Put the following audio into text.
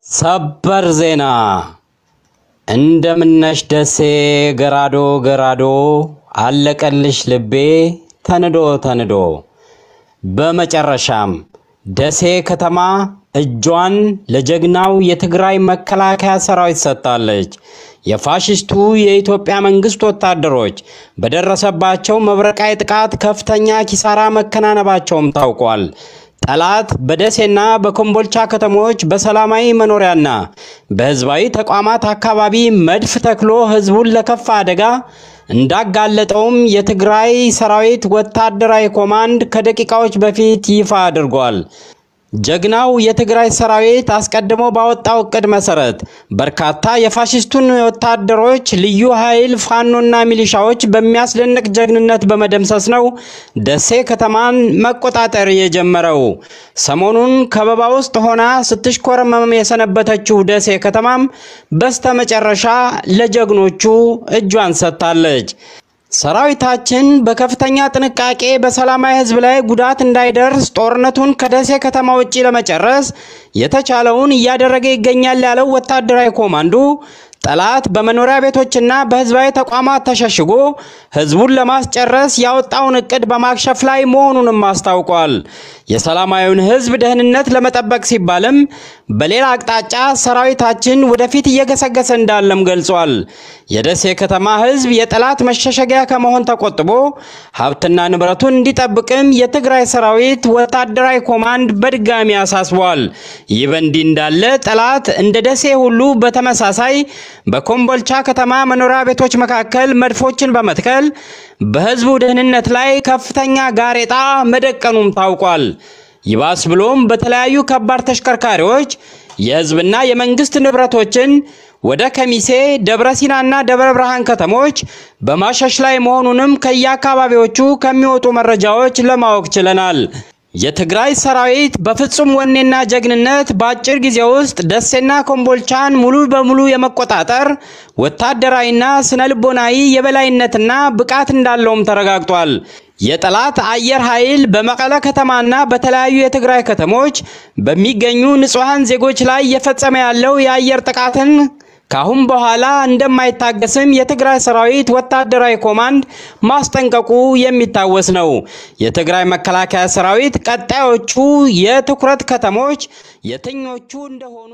ሰበር ዜና እንደምነሽ ደሴ ገራዶ ገራዶ አለቀልሽ ልቤ ተንዶ በመጨረሻም ደሴ ከተማ እጇን ለጀግናው የትግራይ መከላከያ ሰራዊት ሰጣለች። የፋሺስቱ የኢትዮጵያ መንግስት ወታደሮች በደረሰባቸው መብረቃዊ ጥቃት ከፍተኛ ኪሳራ መከናነባቸውም ታውቋል። ጠላት በደሴና በኮምቦልቻ ከተሞች በሰላማዊ መኖሪያና በህዝባዊ ተቋማት አካባቢ መድፍ ተክሎ ህዝቡን ለከፋ አደጋ እንዳጋለጠውም የትግራይ ሰራዊት ወታደራዊ ኮማንድ ከደቂቃዎች በፊት ይፋ አድርጓል። ጀግናው የትግራይ ሰራዊት አስቀድሞ ባወጣው እቅድ መሰረት በርካታ የፋሺስቱን ወታደሮች ልዩ ኃይል ፋኖና ሚሊሻዎች በሚያስደንቅ ጀግንነት በመደምሰስ ነው ደሴ ከተማን መቆጣጠር የጀመረው። ሰሞኑን ከበባ ውስጥ ሆና ስትሽኮረመም የሰነበተችው ደሴ ከተማም በስተመጨረሻ ለጀግኖቹ እጇን ሰጥታለች። ሰራዊታችን በከፍተኛ ጥንቃቄ በሰላማዊ ህዝብ ላይ ጉዳት እንዳይደርስ ጦርነቱን ከደሴ ከተማ ውጪ ለመጨረስ የተቻለውን እያደረገ ይገኛል ያለው ወታደራዊ ኮማንዶ ጠላት በመኖሪያ ቤቶችና በህዝባዊ ተቋማት ተሸሽጎ ህዝቡን ለማስጨረስ ያወጣውን እቅድ በማክሸፍ ላይ መሆኑንም አስታውቋል። የሰላማዊውን ህዝብ ደህንነት ለመጠበቅ ሲባልም በሌላ አቅጣጫ ሰራዊታችን ወደፊት እየገሰገሰ እንዳለም ገልጿል። የደሴ ከተማ ህዝብ የጠላት መሸሸጊያ ከመሆን ተቆጥቦ ሀብትና ንብረቱን እንዲጠብቅም የትግራይ ሰራዊት ወታደራዊ ኮማንድ በድጋሚ አሳስቧል። ይህ በእንዲህ እንዳለ ጠላት እንደ ደሴ ሁሉ በተመሳሳይ በኮምቦልቻ ከተማ መኖሪያ ቤቶች መካከል መድፎችን በመትከል በህዝቡ ደህንነት ላይ ከፍተኛ ጋሬጣ መደቀኑም ታውቋል። ይባስ ብሎም በተለያዩ ከባድ ተሽከርካሪዎች የህዝብና የመንግስት ንብረቶችን ወደ ከሚሴ ደብረሲናና ደብረ ብርሃን ከተሞች በማሸሽ ላይ መሆኑንም ከየአካባቢዎቹ ከሚወጡ መረጃዎች ለማወቅ ችለናል። የትግራይ ሰራዊት በፍጹም ወኔና ጀግንነት በአጭር ጊዜ ውስጥ ደሴና ኮምቦልቻን ሙሉ በሙሉ የመቆጣጠር ወታደራዊና ስነልቦናዊ የበላይነትና ብቃት እንዳለውም ተረጋግጧል። የጠላት አየር ኃይል በመቀለ ከተማና በተለያዩ የትግራይ ከተሞች በሚገኙ ንጹሃን ዜጎች ላይ እየፈጸመ ያለው የአየር ጥቃትን ካሁን በኋላ እንደማይታገስም የትግራይ ሰራዊት ወታደራዊ ኮማንድ ማስጠንቀቁ የሚታወስ ነው። የትግራይ መከላከያ ሰራዊት ቀጣዮቹ የትኩረት ከተሞች የትኞቹ እንደሆኑ